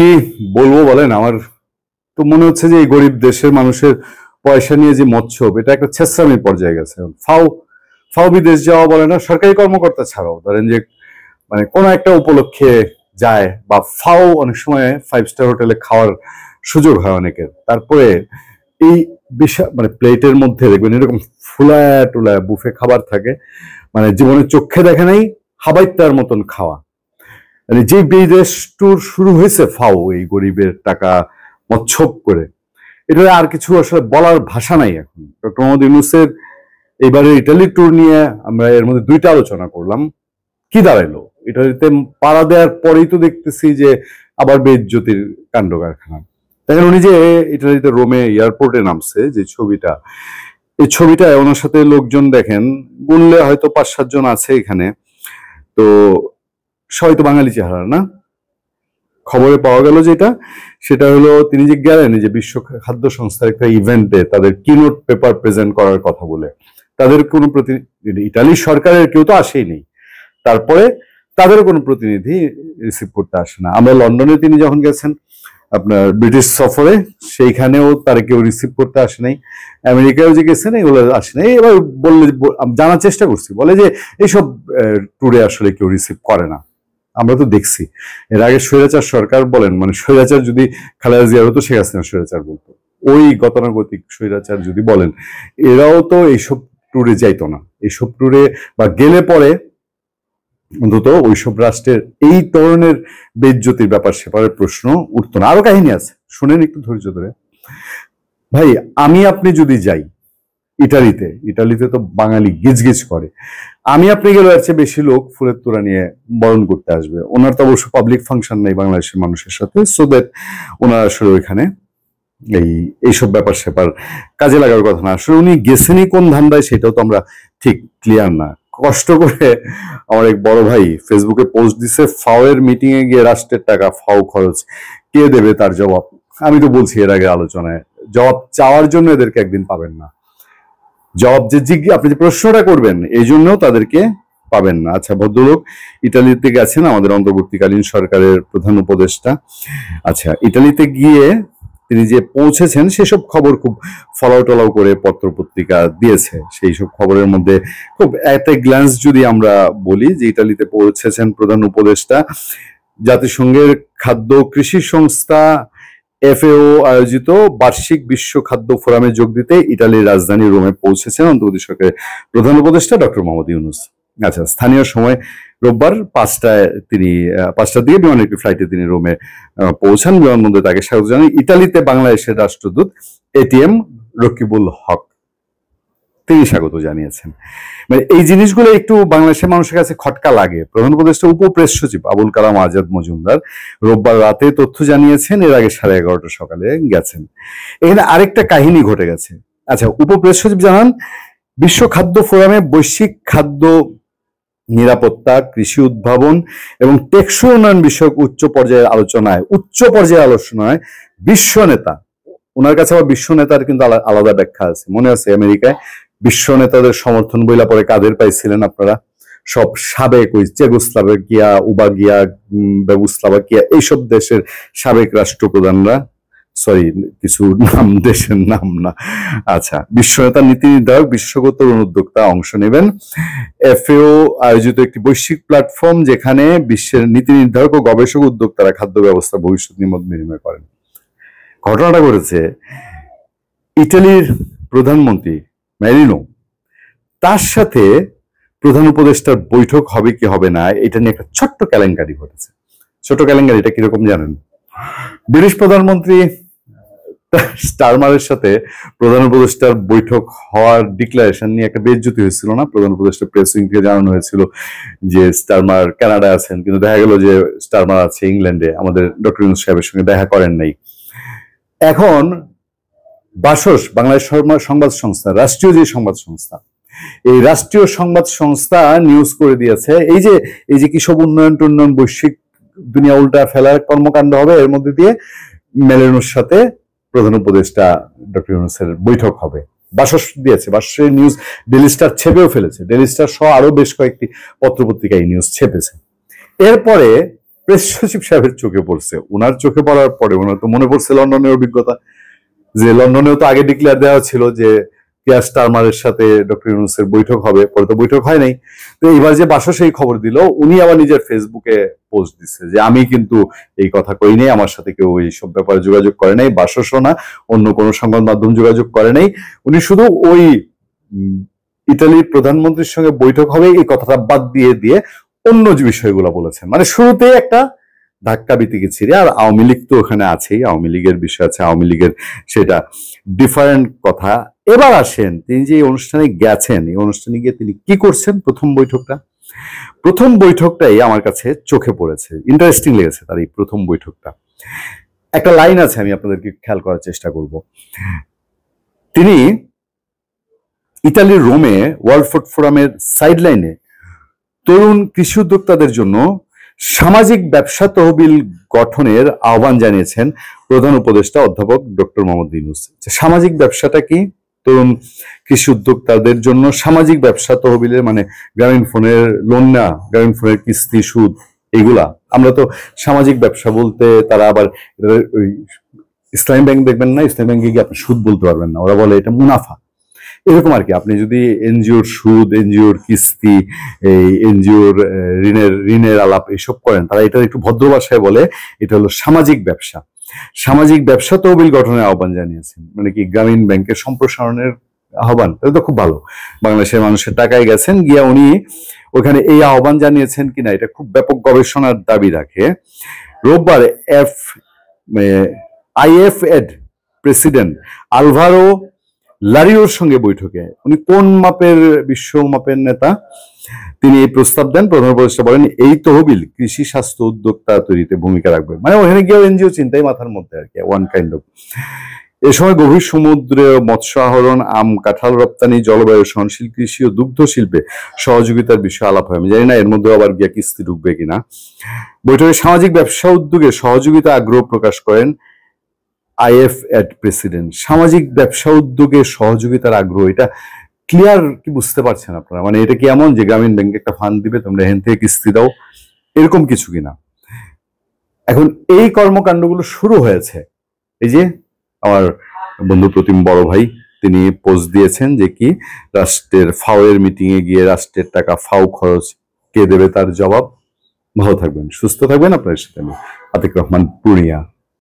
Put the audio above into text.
কি বলবো বলেন? আমার তো মনে হচ্ছে যে এই গরিব দেশের মানুষের পয়সা নিয়ে যে মৎসব, এটা একটা ছেঁচড়ামির পর্যায়ে গেছে। ফাও ফাও বিদেশ যাওয়া বলে না, সরকারি কর্মকর্তা ছাড়াও ধরেন যে মানে কোনো একটা উপলক্ষে যায়, বা ফাও অনেক সময় 5 স্টার হোটেলে খাওয়ার সুযোগ হয় অনেকের। তারপরে এই বিশাল মানে প্লেটের মধ্যে দেখবেন এরকম ফুলায় টুলায় বুফে খাবার থাকে, মানে জীবনে চোখে দেখে নাই হাবাইত্তার মতন খাওয়া। মানে যে বিদেশ ট্যুর শুরু হয়েছে ফাও এই গরিবের টাকা মচ্ছব করে, এটা আর কিছু আসলে বলার ভাষা নাই এখন। ডক্টর মোহাম্মদ ইউনূসের এবারে ইটালি ট্যুর নিয়ে আমরা এর মধ্যে 2টা আলোচনা করলাম। কি দাঁড়াইলো? ইটালিতে পাড়া দেওয়ার পরেই তো দেখতেছি যে আবার বেইজ্জতির কাণ্ড কারখানা। দেখেন উনি যে ইটালিতে রোমে এয়ারপোর্টে নামছে যে ছবিটা, এই ছবিটায় ওনার সাথে লোকজন দেখেন গুনলে হয়তো 5-7 জন আছে এখানে। তো সবাই তো বাঙালি চেহারা না। খবরে পাওয়া গেল যেটা, সেটা হলো তিনি যে গেলেন যে বিশ্ব খাদ্য সংস্থার একটা ইভেন্টে তাদের কিনোট পেপার প্রেজেন্ট করার কথা বলে, তাদের কোনো প্রতিনিধি, ইটালির সরকারের কেউ তো আসেই নেই, তারপরে তাদের কোনো প্রতিনিধি রিসিভ করতে আসে না। আমরা লন্ডনে তিনি যখন গেছেন আপনার ব্রিটিশ সফরে, সেইখানেও তারা কেউ রিসিভ করতে আসে নাই। আমেরিকায়ও যে গেছেন এগুলো আসে নাই। এবার বললে জানার চেষ্টা করছি, বলে যে এইসব ট্যুরে আসলে কেউ রিসিভ করে না। আমরা তো দেখছি এর আগে স্বৈরাচার সরকার বলেন, মানে স্বৈরাচার যদি খালেদা জিয়ার হতো শেখ হাসিনা স্বৈরাচার বলতো, ওই গতানুগতিক স্বৈরাচার যদি বলেন, এরাও তো এইসব ট্যুরে যাইতো না। এইসব ট্যুরে বা গেলে পরে অন্তত ওইসব রাষ্ট্রের এই ধরনের বেইজ্জতির ব্যাপার সেপারের প্রশ্ন উঠতো না। আরো কাহিনী আছে, শুনেন একটু ধৈর্য ধরে। ভাই আমি আপনি যদি যাই ইটালিতে, ইটালিতে তো বাঙালি গিজগিজ করে, আমি আপনি গেলে এর চেয়ে বেশি লোক ফুলের তোড়া নিয়ে বরণ করতে আসবে। ওনার তো অবশ্য পাবলিক ফাংশন নেই বাংলাদেশের মানুষের সাথে, সো দ্যাট ওনার আসলে ওইখানে এইসব ব্যাপার সেপার কাজে লাগার কথা না। আসলে উনি গেছেনই কোন ধান্দায় সেটাও তো আমরা ঠিক ক্লিয়ার না। কষ্ট করে আমার এক বড় ভাই ফেসবুকে পোস্ট দিছে, ফাও এর মিটিং এ গিয়ে রাষ্ট্রের টাকা ফাও খরচ কে দেবে তার জবাব। আমি তো বলছি এর আগে আলোচনায়, জবাব চাওয়ার জন্য এদেরকে একদিন পাবেন না। জবাব যে আপনি যে প্রশ্নটা করবেন এই জন্যও তাদেরকে পাবেন না। আচ্ছা, ভদ্রলোক ইটালিতে গেছেন, আমাদের অন্তর্বর্তীকালীন সরকারের প্রধান উপদেষ্টা। আচ্ছা, ইটালিতে গিয়ে তিনি যে পৌঁছেছেন সেসব খবর খুব ফলাও টলাও করে পত্র পত্রিকা দিয়েছে। সেই সব খবরের মধ্যে খুব একটা গ্ল্যান্স যদি আমরা বলি যে ইটালিতে পৌঁছেছেন প্রধান উপদেষ্টা জাতিসংঘের খাদ্য কৃষি সংস্থা FAO আয়োজিত বার্ষিক বিশ্ব খাদ্য ফোরামে যোগ দিতে ইটালির রাজধানী রোমে পৌঁছেছেন অন্তর্বর্তী সরকারের প্রধান উপদেষ্টা ডক্টর মোহাম্মদ ইউনূস। আচ্ছা, স্থানীয় সময় রোববার 5টায় তিনি 5টার দিকে বিমান একটি ফ্লাইটে তিনি রোমে পৌঁছান। বিমানবন্দরে তাকে স্বাগত জানান ইটালিতে বাংলাদেশের রাষ্ট্রদূত ATM রকিবুল হক, তিনি স্বাগত জানিয়েছেন। মানে এই জিনিসগুলো একটু বাংলাদেশের মানুষের কাছে খটকা লাগে। প্রধান উপদেষ্টা উপপ্রেস সচিব আবুল কালাম আজাদ মজুমদার রোববার রাতে তথ্য জানিয়েছেন, এর আগে 11:30 সকালে গেছেন। এখানে আরেকটা কাহিনী ঘটে গেছে। আচ্ছা, উপপ্রেস সচিব জানান বিশ্ব খাদ্য ফোরামে বৈশ্বিক খাদ্য নিরাপত্তা, কৃষি উদ্ভাবন এবং টেকসই উন্নয়ন বিষয়ক উচ্চ পর্যায়ের আলোচনায় বিশ্ব নেতা, ওনার কাছে আবার বিশ্ব নেতার কিন্তু আলাদা ব্যাখ্যা আছে। মনে আছে আমেরিকায় বিশ্ব নেতাদের সমর্থন বইলা পরে কাদের পাইছিলেন আপনারা? সব সাবেক ওই চেগোস্লাভাকিয়া, উবাগিয়া, বেগুস্লাভাকিয়া এইসব দেশের সাবেক রাষ্ট্রপ্রধানরা, সরি কিছু নাম দেশের নাম না। আচ্ছা, বিশ্ব নেতা, নীতি নির্ধারক, বিশেষজ্ঞ উদ্যোক্তা অংশ নেবেন। FAO আয়োজিত একটি বৈশ্বিক প্ল্যাটফর্ম যেখানে বিশ্বের নীতি নির্ধারক ও গবেষক উদ্যোক্তারা খাদ্য ব্যবস্থা ভবিষ্যৎ নিয়ে বিনিময় করেন। ঘটনাটা ঘটেছে ইটালির প্রধানমন্ত্রী ম্যারিনো, তার সাথে প্রধান উপদেষ্টার বৈঠক হবে কি হবে না এটা নিয়ে একটা ছোট্ট কেলেঙ্কারি ঘটেছে। ছোট কেলেঙ্কারিটা কিরকম জানেন? ব্রিটিশ প্রধানমন্ত্রী স্টারমারের সাথে প্রধান উপদেষ্টার বৈঠক হওয়ার ডিক্লারেশন নিয়ে একটা বেজ্জতি হয়েছিল না? প্রধান উপদেষ্টা প্রেস উইং থেকে জানানো হয়েছিল যে স্টারমার কানাডায় আছেন, কিন্তু দেখা গেল যে স্টারমার আছে ইংল্যান্ডে, আমাদের ডক্টর ইউনূস সাহেবের সঙ্গে দেখা করেন নাই। এখন বাসস বাংলাদেশ সংবাদ সংস্থা, রাষ্ট্রীয় যে সংবাদ সংস্থা, এই রাষ্ট্রীয় সংবাদ সংস্থা নিউজ করে দিয়েছে এই যে কি সব উন্নয়ন টুন্নয়ন বৈশ্বিক দুনিয়া উল্টা ফেলার কর্মকাণ্ড হবে, এর মধ্যে দিয়ে মেলেনোর সাথে প্রধান উপদেষ্টা ডক্টর ইউনূসের বৈঠক হবে। বাসস দিয়েছে, বাসসের নিউজ ডেইলি স্টার ছেপেও ফেলেছে, ডেইলি স্টার সহ আরো বেশ কয়েকটি পত্রপত্রিকা এই নিউজ ছেপেছে। এরপরে প্রেস সচিব সাহেবের চোখে পড়ছে। ওনার চোখে পড়ার পরে ওনার তো মনে পড়ছে লন্ডনের অভিজ্ঞতা, যে লন্ডনেও তো আগে ডিক্লেয়ার দেওয়া ছিল যে কিয়ার স্টারমারের সাথে ডক্টর ইউনূসের বৈঠক হবে, পরে তো বৈঠক হয় নাই। তো এইবার যে বাসস সেই খবর দিল, উনি আবার নিজের ফেসবুকে পোস্ট দিচ্ছে যে আমি কিন্তু এই কথা কই নাই, আমার সাথে কেউ এইসব ব্যাপারে যোগাযোগ করে নাই, বাসসও না, অন্য কোনো সংবাদ মাধ্যম যোগাযোগ করে নাই। উনি শুধু ওই ইতালির প্রধানমন্ত্রীর সঙ্গে বৈঠক হবে এই কথাটা বাদ দিয়ে দিয়ে অন্য যে বিষয়গুলো বলেছেন। মানে শুরুতে একটা ধাক্কা বিতিকে ছিঁড়ে, আর আওয়ামী লীগ তো ওখানে আছেই, আওয়ামী লীগের বিষয় আছে, আওয়ামী লীগের সেটা ডিফারেন্ট কথা। এবার আসেন তিনি যে অনুষ্ঠানে গেছেন, এই অনুষ্ঠানে গিয়ে তিনি কি করছেন। প্রথম বৈঠকটাই আমার কাছে চোখে পড়েছে, ইন্টারেস্টিং লেগেছে তার এই প্রথম বৈঠকটা। একটা লাইন আছে, আমি আপনাদেরকে খেয়াল করার চেষ্টা করব। তিনি ইতালির রোমে ওয়ার্ল্ড ফুড ফোরামের সাইডলাইনে তরুণ কৃষি উদ্যোক্তাদের জন্য সামাজিক ব্যবসা তহবিল গঠনের আহ্বান জানিয়েছেন প্রধান উপদেষ্টা অধ্যাপক ডক্টর মোহাম্মদ ইউনূস। সামাজিক ব্যবসাটা কি? তরুণ কৃষি উদ্যোক্তাদের জন্য সামাজিক ব্যবসা তহবিলের মানে গ্রামীণ ফোনের লোন না, গ্রামীণ ফোনের কিস্তি, সুদ, এগুলা। আমরা তো সামাজিক ব্যবসা বলতে তারা আবার ওই ইসলামী ব্যাংক দেখবেন না, ইসলামী ব্যাংকে গিয়ে আপনি সুদ বলতে পারবেন না, ওরা বলে এটা মুনাফা, এরকম আর কি। আপনি যদি এনজিওর সুদ, এনজিওর কিস্তি, এই এনজিওর ঋণের আলাপ এসব করেন, তারা এটা একটু ভদ্র ভাষায় বলে এটা হলো সামাজিক ব্যবসা। সামাজিক ব্যবসা তহবিল গঠনের আহ্বান জানিয়েছেন, মানে কি গ্রামীণ ব্যাংকের সম্প্রসারণের আহ্বান। এটা তো খুব ভালো, বাংলাদেশের মানুষের টাকায় গেছেন, গিয়া উনি ওখানে এই আহ্বান জানিয়েছেন কিনা এটা খুব ব্যাপক গবেষণার দাবি রাখে। রোববার আইএফএড প্রেসিডেন্ট আলভারো লারিওর সঙ্গে বৈঠকে উনি কোন মাপের, বিশ্ব মাপের নেতা, তিনি এই প্রস্তাব দেন। প্রধান উপদেষ্টা বলেন এই তহবিল কৃষি স্বাস্থ্য উদ্যোক্তা তৈরিতে ভূমিকা রাখবে। মানে ওখানে গিয়ে এনজিও চিন্তাই মাথার মধ্যে আর কি, ওয়ান কাইন্ড অফ। এ সময় গভীর সমুদ্রে মৎস্য আহরণ, আম কাঁঠাল রপ্তানি, জলবায়ু সহনশীল কৃষি ও দুগ্ধ শিল্পে সহযোগিতার বিষয়ে আলাপ হয়। আমি জানি না এর মধ্যে আবার গিয়া কিস্তি ঢুকবে কিনা। বৈঠকে সামাজিক ব্যবসা উদ্যোগে সহযোগিতা আগ্রহ প্রকাশ করেন আইএফএড প্রেসিডেন্ট। সামাজিক ব্যবসা উদ্যোগে সহযোগিতার আগ্রহ, এটা ক্লিয়ার কি বুঝতে পারছেন আপনারা? মানে এটা কি এমন যে গ্রামীণ ব্যাংকে একটা ফান্ড দিবে, তোমরা এখান থেকে কিস্তি দাও, এরকম কিছু কিনা? এখন এই কর্মকাণ্ডগুলো শুরু হয়েছে, এই যে আমার বন্ধু প্রতিম বড় ভাই তিনি পোস্ট দিয়েছেন যে কি রাষ্ট্রের ফাও এর মিটিং এ গিয়ে রাষ্ট্রের টাকা ফাও খরচ কে দেবে তার জবাব। ভালো থাকবেন, সুস্থ থাকবেন। আপনার সাথে আমি আতিক রহমান পূর্ণিয়া।